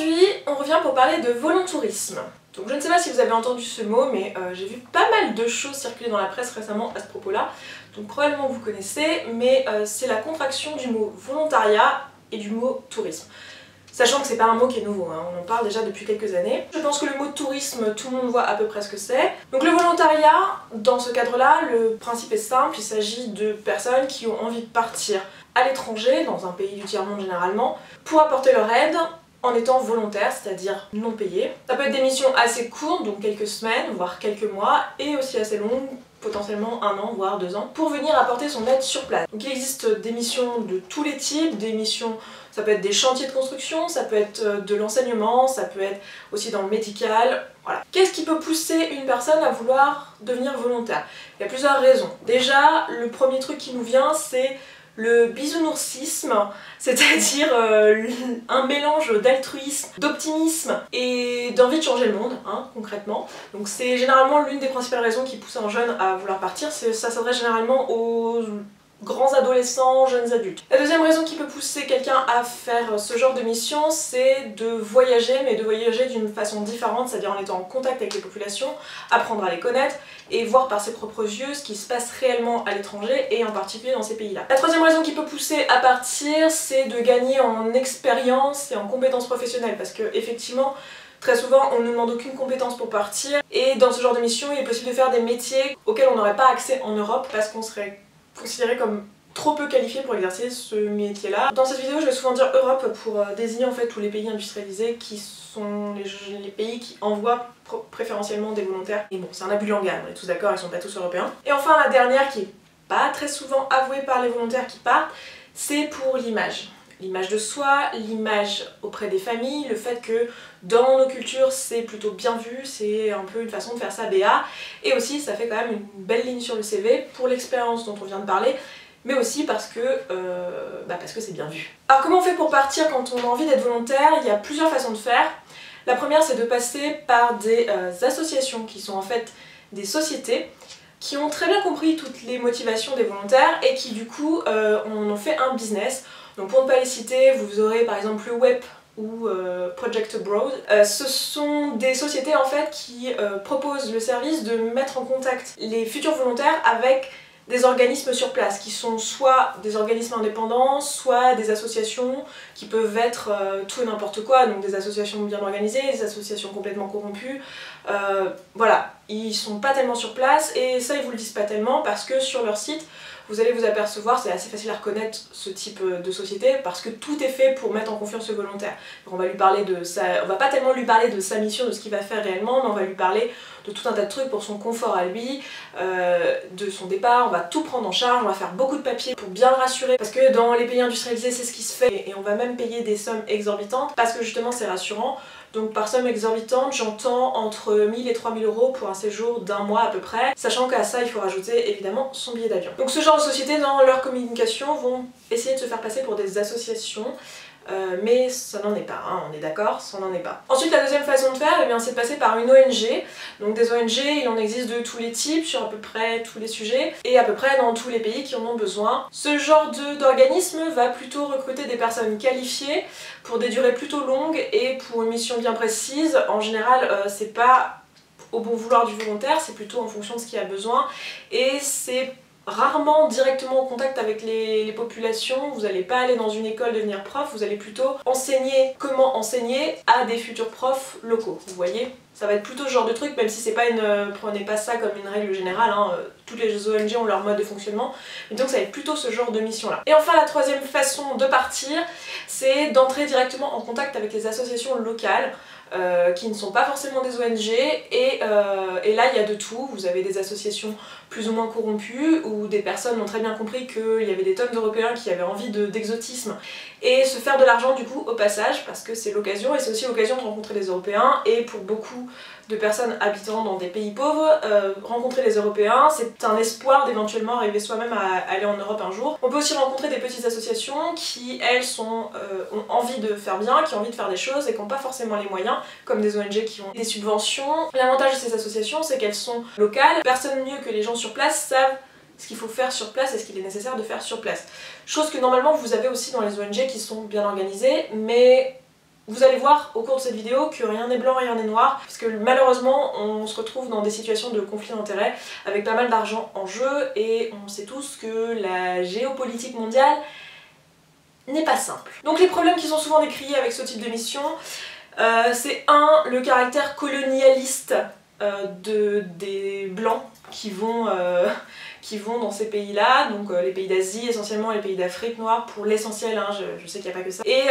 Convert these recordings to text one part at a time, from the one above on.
Aujourd'hui, on revient pour parler de volontourisme. Donc je ne sais pas si vous avez entendu ce mot, mais j'ai vu pas mal de choses circuler dans la presse récemment à ce propos-là. Donc probablement vous connaissez, mais c'est la contraction du mot volontariat et du mot tourisme. Sachant que c'est pas un mot qui est nouveau, hein, on en parle déjà depuis quelques années. Je pense que le mot tourisme, tout le monde voit à peu près ce que c'est. Donc le volontariat, dans ce cadre-là, le principe est simple, il s'agit de personnes qui ont envie de partir à l'étranger, dans un pays du tiers-monde généralement, pour apporter leur aide en étant volontaire, c'est-à-dire non payé. Ça peut être des missions assez courtes, donc quelques semaines, voire quelques mois, et aussi assez longues, potentiellement 1 an, voire 2 ans, pour venir apporter son aide sur place. Donc il existe des missions de tous les types, des missions, ça peut être des chantiers de construction, ça peut être de l'enseignement, ça peut être aussi dans le médical, voilà. Qu'est-ce qui peut pousser une personne à vouloir devenir volontaire? Il y a plusieurs raisons. Déjà, le premier truc qui nous vient, c'est le bisounoursisme, c'est-à-dire un mélange d'altruisme, d'optimisme et d'envie de changer le monde, hein, concrètement. Donc c'est généralement l'une des principales raisons qui pousse un jeune à vouloir partir, ça s'adresse généralement aux grands adolescents, jeunes adultes. La deuxième raison qui peut pousser quelqu'un à faire ce genre de mission, c'est de voyager, mais de voyager d'une façon différente, c'est-à-dire en étant en contact avec les populations, apprendre à les connaître et voir par ses propres yeux ce qui se passe réellement à l'étranger et en particulier dans ces pays-là. La troisième raison qui peut pousser à partir, c'est de gagner en expérience et en compétences professionnelles, parce que effectivement, très souvent, on ne demande aucune compétence pour partir, et dans ce genre de mission, il est possible de faire des métiers auxquels on n'aurait pas accès en Europe parce qu'on serait considéré comme trop peu qualifié pour exercer ce métier-là. Dans cette vidéo, je vais souvent dire Europe pour désigner en fait tous les pays industrialisés qui sont les pays qui envoient préférentiellement des volontaires. Et bon, c'est un abus de langage, on est tous d'accord, ils sont pas tous européens. Et enfin, la dernière qui est pas très souvent avouée par les volontaires qui partent, c'est pour l'image. L'image de soi, l'image auprès des familles, le fait que dans nos cultures c'est plutôt bien vu, c'est un peu une façon de faire ça BA, et aussi ça fait quand même une belle ligne sur le CV pour l'expérience dont on vient de parler, mais aussi parce que c'est bien vu. Alors comment on fait pour partir quand on a envie d'être volontaire? Il y a plusieurs façons de faire. La première, c'est de passer par des associations qui sont en fait des sociétés qui ont très bien compris toutes les motivations des volontaires et qui du coup en ont fait un business. Donc pour ne pas les citer, vous aurez par exemple le WEP ou Project Abroad. Ce sont des sociétés en fait qui proposent le service de mettre en contact les futurs volontaires avec des organismes sur place, qui sont soit des organismes indépendants, soit des associations qui peuvent être tout et n'importe quoi, donc des associations bien organisées, des associations complètement corrompues, voilà, ils sont pas tellement sur place, et ça ils vous le disent pas tellement parce que sur leur site, vous allez vous apercevoir, c'est assez facile à reconnaître ce type de société parce que tout est fait pour mettre en confiance le volontaire. Donc on va lui parler de on va pas tellement lui parler de sa mission, de ce qu'il va faire réellement, mais on va lui parler de tout un tas de trucs pour son confort à lui, de son départ, on va tout prendre en charge, on va faire beaucoup de papiers pour bien le rassurer parce que dans les pays industrialisés c'est ce qui se fait et on va même payer des sommes exorbitantes parce que justement c'est rassurant. Donc par somme exorbitante, j'entends entre 1000 et 3000 € pour un séjour d'1 mois à peu près, sachant qu'à ça il faut rajouter évidemment son billet d'avion. Donc ce genre de sociétés dans leur communication vont essayer de se faire passer pour des associations, mais ça n'en est pas, hein, on est d'accord, ça n'en est pas. Ensuite la deuxième façon de faire, eh bien, c'est de passer par une ONG. Donc des ONG, il en existe de tous les types, sur à peu près tous les sujets, et à peu près dans tous les pays qui en ont besoin. Ce genre d'organisme va plutôt recruter des personnes qualifiées pour des durées plutôt longues et pour une mission bien précise. En général, c'est pas au bon vouloir du volontaire, c'est plutôt en fonction de ce qu'il a besoin, et c'est rarement directement en contact avec les populations. Vous n'allez pas aller dans une école devenir prof, vous allez plutôt enseigner comment enseigner à des futurs profs locaux, vous voyez. Ça va être plutôt ce genre de truc, même si c'est pas prenez pas ça comme une règle générale, hein, toutes les ONG ont leur mode de fonctionnement, mais donc ça va être plutôt ce genre de mission là. Et enfin la troisième façon de partir, c'est d'entrer directement en contact avec les associations locales, qui ne sont pas forcément des ONG, et là il y a de tout. Vous avez des associations plus ou moins corrompues, où des personnes ont très bien compris qu'il y avait des tonnes d'Européens qui avaient envie d'exotisme et se faire de l'argent du coup au passage, parce que c'est l'occasion, et c'est aussi l'occasion de rencontrer les Européens, et pour beaucoup de personnes habitant dans des pays pauvres, rencontrer les Européens, c'est un espoir d'éventuellement arriver soi-même à aller en Europe un jour. On peut aussi rencontrer des petites associations qui, elles, ont envie de faire bien, qui ont envie de faire des choses et qui n'ont pas forcément les moyens, comme des ONG qui ont des subventions. L'avantage de ces associations, c'est qu'elles sont locales. Personne mieux que les gens sur place savent ce qu'il faut faire sur place et ce qu'il est nécessaire de faire sur place. Chose que normalement vous avez aussi dans les ONG qui sont bien organisées, mais Vous allez voir au cours de cette vidéo que rien n'est blanc, rien n'est noir, parce que malheureusement on se retrouve dans des situations de conflit d'intérêts avec pas mal d'argent en jeu et on sait tous que la géopolitique mondiale n'est pas simple. Donc les problèmes qui sont souvent décriés avec ce type de mission, c'est le caractère colonialiste des blancs qui vont dans ces pays-là, donc les pays d'Asie essentiellement, les pays d'Afrique noire pour l'essentiel, hein, je sais qu'il n'y a pas que ça. Et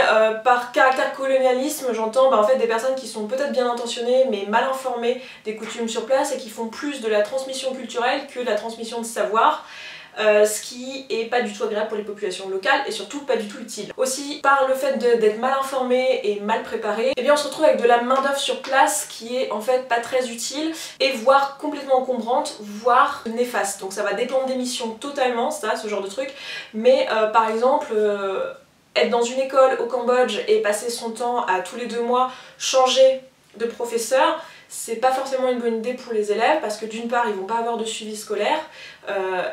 par caractère colonialisme, j'entends en fait des personnes qui sont peut-être bien intentionnées mais mal informées des coutumes sur place et qui font plus de la transmission culturelle que de la transmission de savoir. Ce qui est pas du tout agréable pour les populations locales et surtout pas du tout utile. Aussi, par le fait d'être mal informé et mal préparé, eh bien on se retrouve avec de la main d'œuvre sur place qui est en fait pas très utile et voire complètement encombrante, voire néfaste. Donc ça va dépendre des missions totalement, ça, ce genre de truc, mais par exemple être dans une école au Cambodge et passer son temps à tous les 2 mois changer de professeur, c'est pas forcément une bonne idée pour les élèves parce que d'une part ils vont pas avoir de suivi scolaire,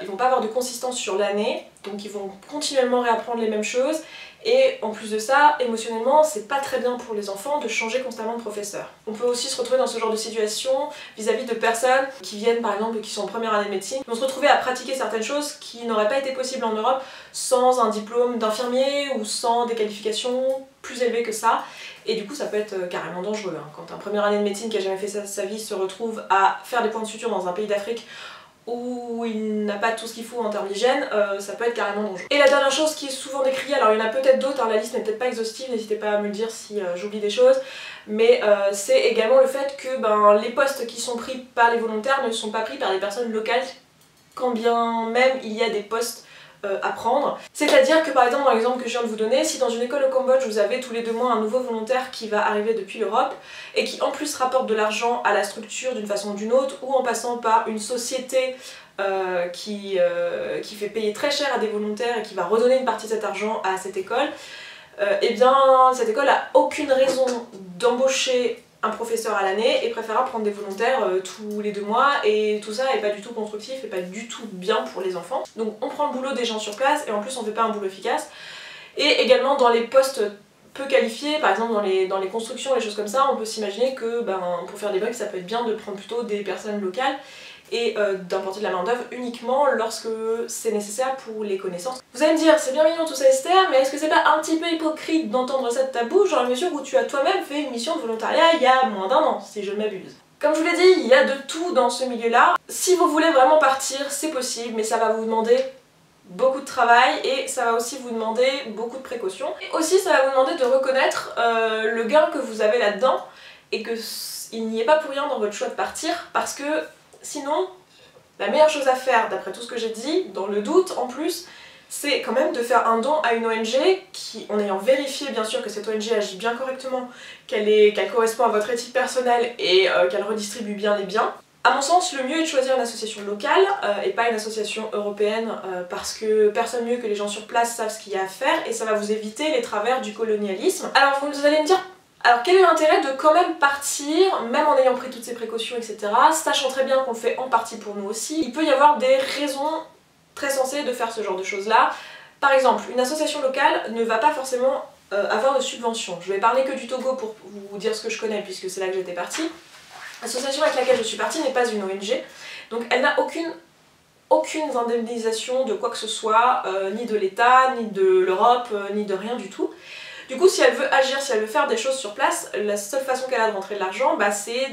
ils vont pas avoir de consistance sur l'année, donc ils vont continuellement réapprendre les mêmes choses et en plus de ça, émotionnellement c'est pas très bien pour les enfants de changer constamment de professeur. On peut aussi se retrouver dans ce genre de situation vis-à-vis de personnes qui viennent par exemple, qui sont en première année de médecine, vont se retrouver à pratiquer certaines choses qui n'auraient pas été possibles en Europe sans un diplôme d'infirmier ou sans des qualifications plus élevées que ça. Et du coup ça peut être carrément dangereux, hein. Quand un première année de médecine qui a jamais fait ça de sa vie se retrouve à faire des points de suture dans un pays d'Afrique où il n'a pas tout ce qu'il faut en termes d'hygiène, ça peut être carrément dangereux. Et la dernière chose qui est souvent décriée, alors il y en a peut-être d'autres, hein, la liste n'est peut-être pas exhaustive, n'hésitez pas à me le dire si j'oublie des choses, mais c'est également le fait que les postes qui sont pris par les volontaires ne sont pas pris par des personnes locales, quand bien même il y a des postes à prendre. C'est-à-dire que par exemple dans l'exemple que je viens de vous donner, si dans une école au Cambodge vous avez tous les 2 mois un nouveau volontaire qui va arriver depuis l'Europe et qui en plus rapporte de l'argent à la structure d'une façon ou d'une autre ou en passant par une société qui fait payer très cher à des volontaires et qui va redonner une partie de cet argent à cette école, et bien cette école a aucune raison d'embaucher un professeur à l'année et préférera prendre des volontaires tous les 2 mois et tout ça est pas du tout constructif et pas du tout bien pour les enfants. Donc on prend le boulot des gens sur place et en plus on fait pas un boulot efficace. Et également dans les postes peu qualifiés, par exemple dans les constructions, les choses comme ça, on peut s'imaginer que pour faire des briques ça peut être bien de prendre plutôt des personnes locales et d'importer de la main d'œuvre uniquement lorsque c'est nécessaire pour les connaissances. Vous allez me dire, c'est bien mignon tout ça Esther, mais est-ce que c'est pas un petit peu hypocrite d'entendre ça de ta bouche dans la mesure où tu as toi-même fait une mission de volontariat il y a moins d'1 an, si je ne m'abuse? Comme je vous l'ai dit, il y a de tout dans ce milieu-là. Si vous voulez vraiment partir, c'est possible, mais ça va vous demander beaucoup de travail et ça va aussi vous demander beaucoup de précautions. Et aussi ça va vous demander de reconnaître le gain que vous avez là-dedans et qu'il n'y est pas pour rien dans votre choix de partir parce que sinon, la meilleure chose à faire, d'après tout ce que j'ai dit, dans le doute en plus, c'est quand même de faire un don à une ONG qui, en ayant vérifié bien sûr que cette ONG agit bien correctement, qu'elle correspond à votre éthique personnelle et qu'elle redistribue bien les biens. À mon sens, le mieux est de choisir une association locale et pas une association européenne parce que personne mieux que les gens sur place savent ce qu'il y a à faire et ça va vous éviter les travers du colonialisme. Alors vous allez me dire, alors quel est l'intérêt de quand même partir, même en ayant pris toutes ces précautions, etc., sachant très bien qu'on le fait en partie pour nous aussi. Il peut y avoir des raisons très sensées de faire ce genre de choses-là. Par exemple, une association locale ne va pas forcément avoir de subvention. Je vais parler que du Togo pour vous dire ce que je connais puisque c'est là que j'étais partie. L'association avec laquelle je suis partie n'est pas une ONG, donc elle n'a aucune indemnisation de quoi que ce soit, ni de l'État, ni de l'Europe, ni de rien du tout. Du coup, si elle veut agir, si elle veut faire des choses sur place, la seule façon qu'elle a de rentrer de l'argent, c'est...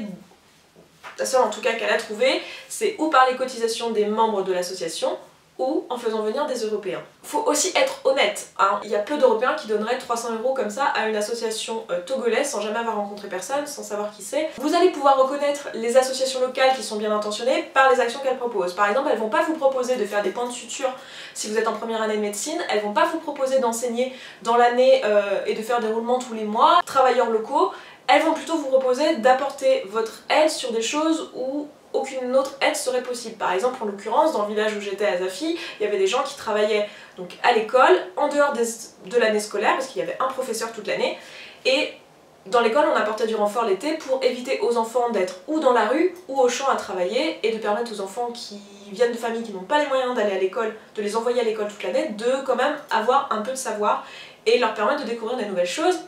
la seule en tout cas qu'elle a trouvée, c'est ou par les cotisations des membres de l'association, ou en faisant venir des Européens. Faut aussi être honnête, hein. Il y a peu d'Européens qui donneraient 300 € comme ça à une association togolaise sans jamais avoir rencontré personne, sans savoir qui c'est. Vous allez pouvoir reconnaître les associations locales qui sont bien intentionnées par les actions qu'elles proposent. Par exemple, elles vont pas vous proposer de faire des points de suture si vous êtes en première année de médecine, elles vont pas vous proposer d'enseigner dans l'année et de faire des roulements tous les mois, travailleurs locaux, elles vont plutôt vous proposer d'apporter votre aide sur des choses où aucune autre aide serait possible. Par exemple, en l'occurrence, dans le village où j'étais à Zafi, il y avait des gens qui travaillaient donc à l'école, en dehors de l'année scolaire, parce qu'il y avait un professeur toute l'année, et dans l'école on apportait du renfort l'été pour éviter aux enfants d'être ou dans la rue ou au champ à travailler, et de permettre aux enfants qui viennent de familles qui n'ont pas les moyens d'aller à l'école, de les envoyer à l'école toute l'année, de quand même avoir un peu de savoir, et leur permettre de découvrir des nouvelles choses,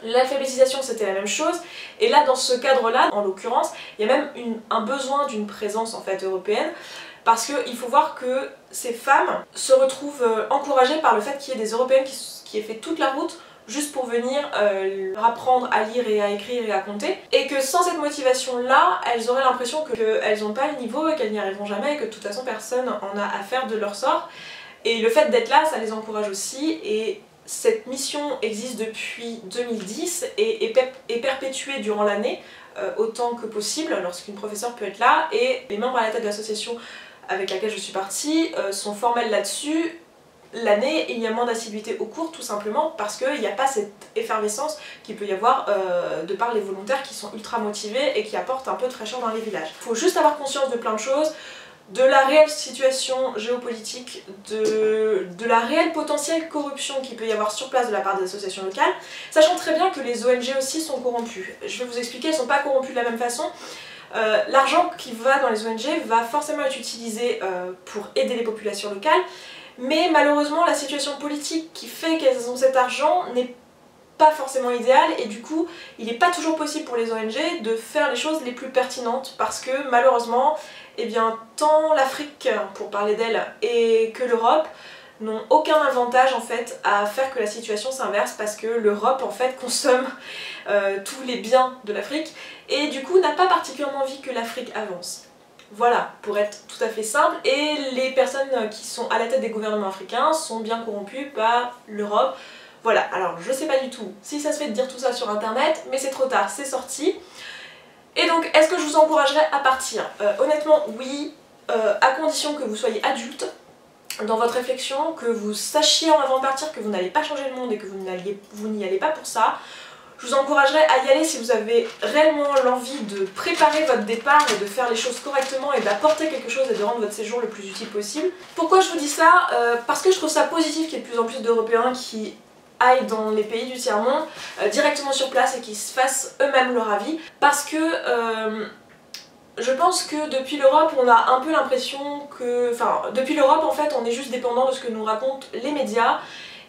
L'alphabétisation c'était la même chose, et là dans ce cadre-là, en l'occurrence, il y a même un besoin d'une présence en fait européenne, parce qu'il faut voir que ces femmes se retrouvent encouragées par le fait qu'il y ait des Européennes qui aient fait toute la route juste pour venir leur apprendre à lire et à écrire et à compter, et que sans cette motivation-là, elles auraient l'impression qu'elles n'ont pas le niveau et qu'elles n'y arriveront jamais et que de toute façon personne en a à faire de leur sort. Et le fait d'être là, ça les encourage aussi, et cette mission existe depuis 2010 et est perpétuée durant l'année autant que possible lorsqu'une professeure peut être là, et les membres à la tête de l'association avec laquelle je suis partie sont formels là-dessus. L'année, il y a moins d'assiduité au cours tout simplement parce qu'il n'y a pas cette effervescence qu'il peut y avoir de par les volontaires qui sont ultra motivés et qui apportent un peu de fraîcheur dans les villages. Il faut juste avoir conscience de plein de choses, de la réelle situation géopolitique, de la réelle potentielle corruption qu'il peut y avoir sur place de la part des associations locales, sachant très bien que les ONG aussi sont corrompues. Je vais vous expliquer, elles ne sont pas corrompues de la même façon. L'argent qui va dans les ONG va forcément être utilisé pour aider les populations locales, mais malheureusement la situation politique qui fait qu'elles ont cet argent n'est pas forcément idéale, et du coup il n'est pas toujours possible pour les ONG de faire les choses les plus pertinentes parce que malheureusement, eh bien, tant l'Afrique, pour parler d'elle, et que l'Europe n'ont aucun avantage en fait à faire que la situation s'inverse, parce que l'Europe en fait consomme tous les biens de l'Afrique et du coup n'a pas particulièrement envie que l'Afrique avance. Voilà, pour être tout à fait simple, et les personnes qui sont à la tête des gouvernements africains sont bien corrompues par l'Europe. Voilà, alors je sais pas du tout si ça se fait de dire tout ça sur internet, mais c'est trop tard, c'est sorti. Et donc, est-ce que je vous encouragerais à partir? Honnêtement, oui, à condition que vous soyez adulte dans votre réflexion, que vous sachiez en avant de partir que vous n'allez pas changer le monde et que vous n'y allez pas pour ça. Je vous encouragerais à y aller si vous avez réellement l'envie de préparer votre départ et de faire les choses correctement et d'apporter quelque chose et de rendre votre séjour le plus utile possible. Pourquoi je vous dis ça? Parce que je trouve ça positif qu'il y ait de plus en plus d'Européens qui aillent dans les pays du tiers-monde directement sur place et qui se fassent eux-mêmes leur avis, parce que je pense que depuis l'Europe on a un peu l'impression que... Enfin, depuis l'Europe en fait on est juste dépendant de ce que nous racontent les médias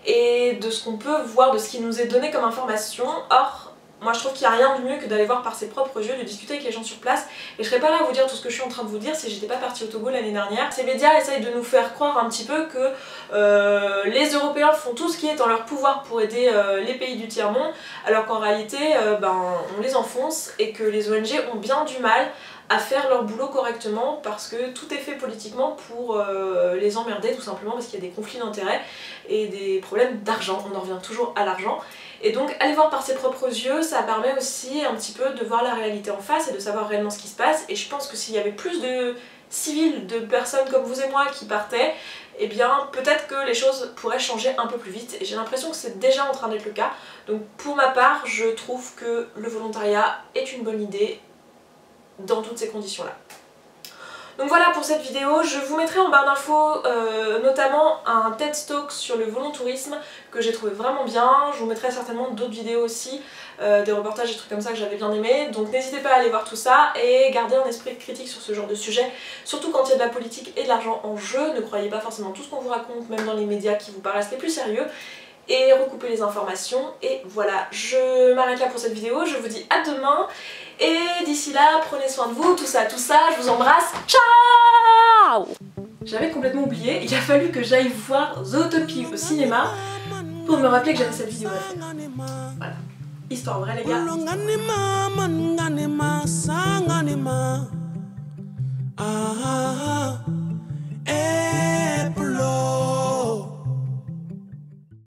et de ce qu'on peut voir, de ce qui nous est donné comme information. Or, moi je trouve qu'il n'y a rien de mieux que d'aller voir par ses propres yeux, de discuter avec les gens sur place, et je serais pas là à vous dire tout ce que je suis en train de vous dire si j'étais pas partie au Togo l'année dernière. Ces médias essayent de nous faire croire un petit peu que les Européens font tout ce qui est en leur pouvoir pour aider les pays du tiers-monde, alors qu'en réalité on les enfonce et que les ONG ont bien du mal à faire leur boulot correctement parce que tout est fait politiquement pour les emmerder, tout simplement parce qu'il y a des conflits d'intérêts et des problèmes d'argent, on en revient toujours à l'argent. Et donc aller voir par ses propres yeux, ça permet aussi un petit peu de voir la réalité en face et de savoir réellement ce qui se passe, et je pense que s'il y avait plus de civils, de personnes comme vous et moi qui partaient, eh bien peut-être que les choses pourraient changer un peu plus vite, et j'ai l'impression que c'est déjà en train d'être le cas. Donc pour ma part, je trouve que le volontariat est une bonne idée dans toutes ces conditions-là. Donc voilà pour cette vidéo, je vous mettrai en barre d'infos notamment un TED Talk sur le volontourisme que j'ai trouvé vraiment bien. Je vous mettrai certainement d'autres vidéos aussi, des reportages, des trucs comme ça que j'avais bien aimé. Donc n'hésitez pas à aller voir tout ça et gardez un esprit critique sur ce genre de sujet, surtout quand il y a de la politique et de l'argent en jeu. Ne croyez pas forcément tout ce qu'on vous raconte, même dans les médias qui vous paraissent les plus sérieux, et recoupez les informations. Et voilà, je m'arrête là pour cette vidéo, je vous dis à demain. Et d'ici là, prenez soin de vous, tout ça, je vous embrasse, ciao! J'avais complètement oublié, il a fallu que j'aille voir Zootopie au cinéma pour me rappeler que j'avais cette vidéo à faire. Voilà, histoire vraie les gars.